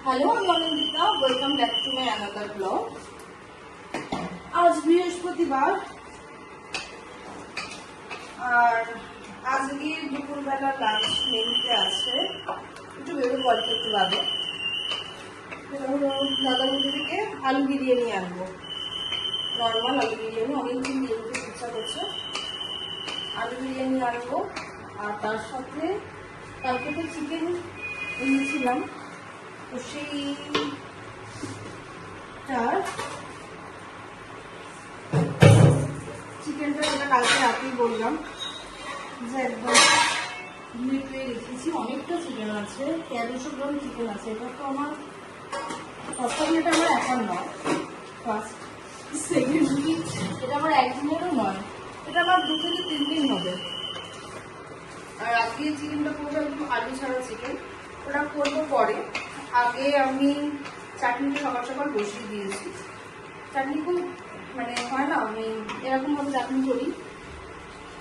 Hello আমি Anindita, welcome back to my another blog. আজ বৃহস্পতিবার আর আজকে দুপুরবেলা লাঞ্চ মেনুতে আছে একটু বেরোবো অল্প একটু বাদে। সেটা হলো দাদা বৌদি থেকে আলু বিরিয়ানি আনবো, নর্মাল আলু বিরিয়ানি। অনেকদিন বিরিয়ানি খেতে ইচ্ছা করছে, আলু বিরিয়ানি আনবো। আর তার সাথে কালকে তো চিকেন এনেছিলাম, তো চিকেনটা যেটা কালকে রাতেই বললাম যে একদম ধুয়ে টুয়ে রেখেছি। অনেকটা চিকেন আছে, 1300 গ্রাম চিকেন আছে। এটা তো আমার এটা আমার একার নয়, ফার্স্ট সেকেন্ডলি এটা আমার একদিনেরও নয়, এটা আমার 2 থেকে 3 দিন হবে। আর আজকে চিকেনটা করবো একদম আলু ছাড়া চিকেন, ওটা করবো পরে। আগে আমি চাটনিটা সকাল সকাল বসিয়ে দিয়েছি। চাটনি খুব মানে হয় না, আমি এরকম ভাবে চাটনি করি।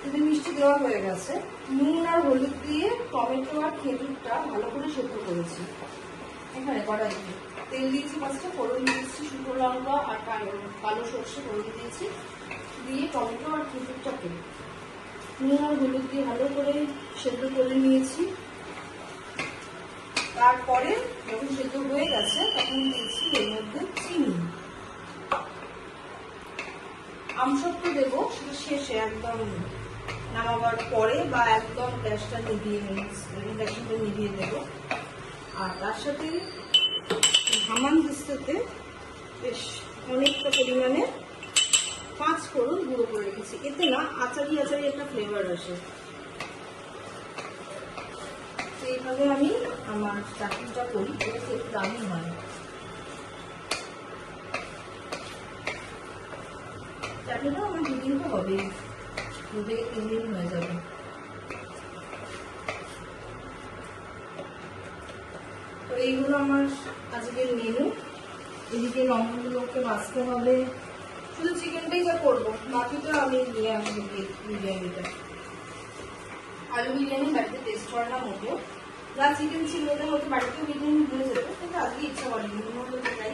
যদি মিষ্টি দেওয়া হয়ে গেছে, নুন আর হলুদ দিয়ে টমেটো আর খেজুরটা ভালো করে সেদ্ধ করেছি। এখানে কড়াইতে তেল দিয়েছি, ফার্স্টে ফোড়ন দিয়েছি শুকনো লঙ্কা আর কালো সর্ষে ফোড়ন দিয়েছি, দিয়ে টমেটো আর খেজুরটাকে নুন আর হলুদ দিয়ে ভালো করে সেদ্ধ করে নিয়েছি। তারপরে যখন সেদ্ধ হয়ে গেছে তখন দিয়েছি এর মধ্যে চিনি। আমসত্ব দেবো সেটা শেষে, একদম নামাবার পরে বা একদম গ্যাসটা নিভিয়ে দেবো। আর তার সাথে হামান দিস্তাতে বেশ অনেকটা পরিমাণে 5 ফোড়ন গুঁড়ো করে রেখেছি। এতে না আচারি একটা ফ্লেভার আসে। এইভাবে আমি আমার চাটনিটা করি, এটা একটু দামি হয়। চাটনিটা আমার 2 দিন তো হবেই, 2 থেকে 3 দিন হয়ে যাবে। তো এইগুলো আমার আজকের মেনু। এদিকে লঙ্কাগুলোকে ভাজতে হবে, শুধু চিকেনটাই যা করবো, বাকিটা আমি নিয়ে আসবো। বিরিয়ানিটা আলু বিরিয়ানি বাড়িতে টেস্ট করে না মোটো, যা চিকেন ছিল ওদের মধ্যে বাড়িতেও বিরিয়ানি হয়ে যেত, কিন্তু আজকে ইচ্ছা করেনি। মতো তাই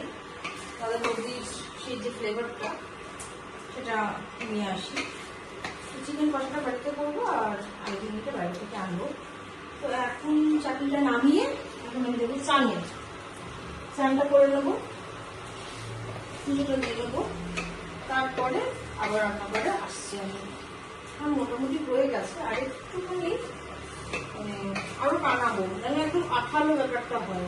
তাদের মধ্যে সেই যে ফ্লেভারটা সেটা নিয়ে আসি। চিকেন কষাটা বাড়িতে করবো আর আলু বিরিয়ানিটা বাড়ি থেকে আনবো। তো এখন চাটনিটা নামিয়ে এখন আমি দেবো চানটা করে নেবো, পুজোটা দিয়ে নেবো। তারপরে আবার রান্নাঘরে আসছি আমি। আমার মোটামুটি হয়ে গেছে, আর একটুখানি মানে আরো বানাবো, মানে একদম আঠালো ব্যাপারটা হয়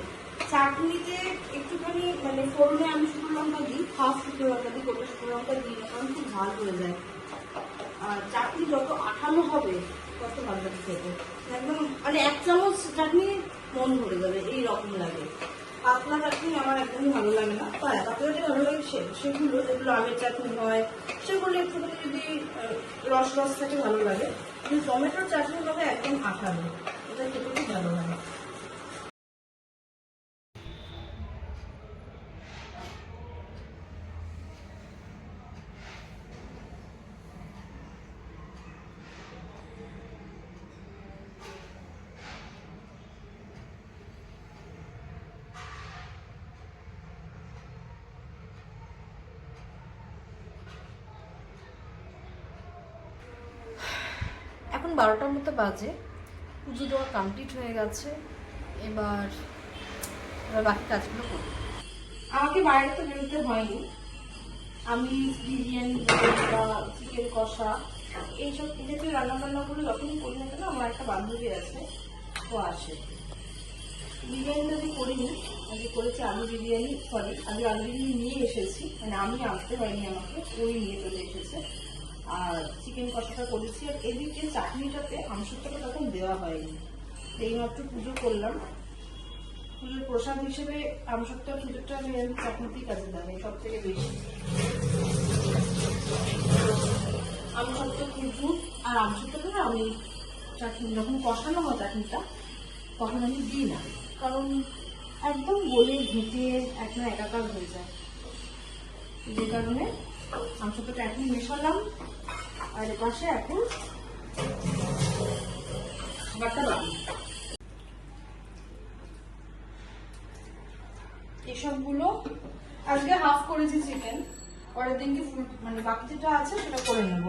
চাটনিতে। একটুখানি মানে ফোড়নে আমি শুকনো লঙ্কা দিই, হাফ শুকনো লঙ্কা দিই, গোটা শুকনো লঙ্কা দিই না, কারণ খুব ঝাল হয়ে যায়। আর চাটনি যত আঠালো হবে তত ভালো লাগে খেতে, একদম মানে 1 চামচ চাটনি মন ভরে যাবে, এইরকম লাগে। পাতলা চাটনি আমার একদমই ভালো লাগে না। পাতলা চাটনি ভালো লাগে সেগুলো, যেগুলো আমের চাটনি হয় সেগুলো একটুখানি যদি রস থাকে ভালো লাগে, কিন্তু টমেটোর চাটনি হবে একদম আঠালো, এটা খেতে খুব ভালো লাগে। এখন 12টার মতো বাজে, পুজো দেওয়া কমপ্লিট হয়ে গেছে। এবার বাকি কাজগুলো করি। আমাকে বাইরে তো বেরোতে হয়নি, আমি বিরিয়ানি বা চিকেন কষা এইসব জাতীয় রান্নাবান্নাগুলো যখনই করি না কেন, আমার একটা বান্ধবী আছে, ও আসে। বিরিয়ানিটা যে করিনি, আজকে করেছি আলু বিরিয়ানি। আজকে আলু বিরিয়ানি নিয়ে এসেছি, মানে আমি আসতে হয়নি, আমাকে ওই নিয়ে চলে এসেছে। আর চিকেন কষাটা করেছি। আর এদিকে চাটনিটাতে আমসত্বটা তখন দেওয়া হয়নি, এইমাত্র পুজো করলাম। পুজোর প্রসাদ হিসেবে আমসত্ব খিচুড়টা আমি চাটনিতেই কাজে লাগে সব থেকে বেশি। আমসত্ব খিচুড় আর আমসত্বটা আমি চাটনি যখন কষানো হয় চাটনিটা তখন আমি দিই না, কারণ একদম গলে ঘেঁটে একাকার হয়ে যায়। যে কারণে আমসত্বটা এখন মেশালাম, আর এপাশে এখন খাবারটা বাকি। সবগুলো আজকে হাফ করেছি চিকেন, পরের দিনকে ফুল মানে বাকি যেটা আছে সেটা করে নেব,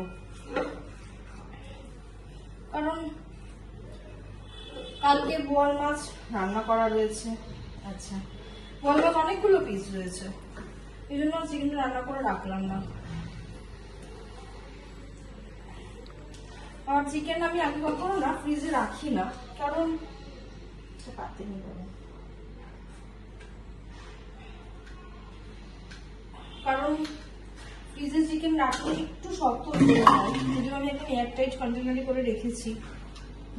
কারণ কালকে বোয়াল মাছ রান্না করা রয়েছে। আচ্ছা, বোয়াল মাছ অনেকগুলো পিস রয়েছে, এই জন্য চিকেনটা রান্না করে রাখলাম না। আর চিকেন আমি আগে কখনো না ফ্রিজে রাখি না, কারণ কারণ ফ্রিজে চিকেন রাখলে একটু শক্ত হয়ে যায়, সেই জন্য আমি একদম এয়ারটাইট কন্টেনারে করে রেখেছি,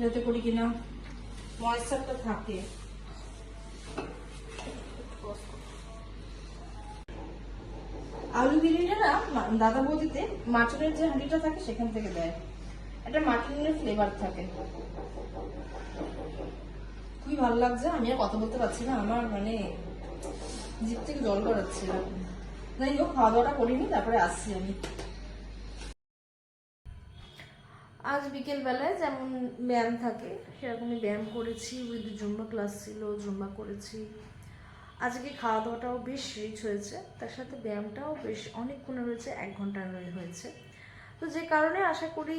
যাতে করে কিনা ময়েশ্চারটা থাকে। আলু বিরিয়ানিটা না দাদা বৌদিতে মাটনের যে হাঁড়িটা থাকে সেখান থেকে দেয়, একটা মাটনের ফ্লেভার থাকে, খুবই ভালো লাগছে। আমি আর কথা বলতে পারছি না, আমার মানে জিভ থেকে জল গড়াচ্ছে। যাই হোক, খাওয়া দাওয়াটা করিনি, তারপরে আসছি আমি। আজ বিকেল বেলায় যেমন ব্যায়াম থাকে সেরকমই ব্যায়াম করেছি, উইথ জুম্বা ক্লাস ছিল, জুম্বা করেছি। আজকে খাওয়া দাওয়াটাও বেশ রিচ হয়েছে, তার সাথে ব্যায়ামটাও বেশ অনেকক্ষণ রয়েছে, 1 ঘন্টা হয়েছে। তো যে কারণে আশা করি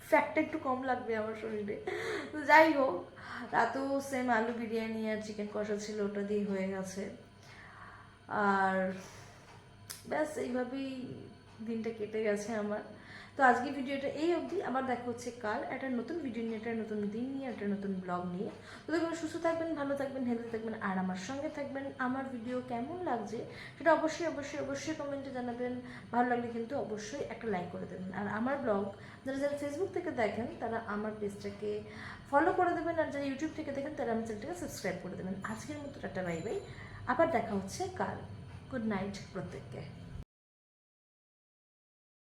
ফ্যাটটা একটু কম লাগবে আমার শরীরে। তো যাই হোক, রাতেও সেম আলু বিরিয়ানি আর চিকেন কষা ছিল, ওটা দিয়ে হয়ে গেছে। আর ব্যাস এইভাবেই দিনটা কেটে গেছে আমার। তো আজকে ভিডিওটা এই অবধি, আবার দেখা হচ্ছে কাল একটা নতুন ভিডিও নিয়ে, একটা নতুন দিন নিয়ে, একটা নতুন ব্লগ নিয়ে। তো দেখুন, সুস্থ থাকবেন, ভালো থাকবেন, হেলদি থাকবেন, আর আমার সঙ্গে থাকবেন। আমার ভিডিও কেমন লাগছে সেটা অবশ্যই অবশ্যই অবশ্যই কমেন্টে জানাবেন। ভালো লাগলে কিন্তু অবশ্যই একটা লাইক করে দেবেন। আর আমার ব্লগ যারা যারা ফেসবুক থেকে দেখেন তারা আমার পেজটাকে ফলো করে দেবেন, আর যারা ইউটিউব থেকে দেখেন তারা আমার চ্যানেলটাকে সাবস্ক্রাইব করে দেবেন। আজকের মতো টাটা, বাই বাই, আবার দেখা হচ্ছে কাল। গুড নাইট প্রত্যেককে।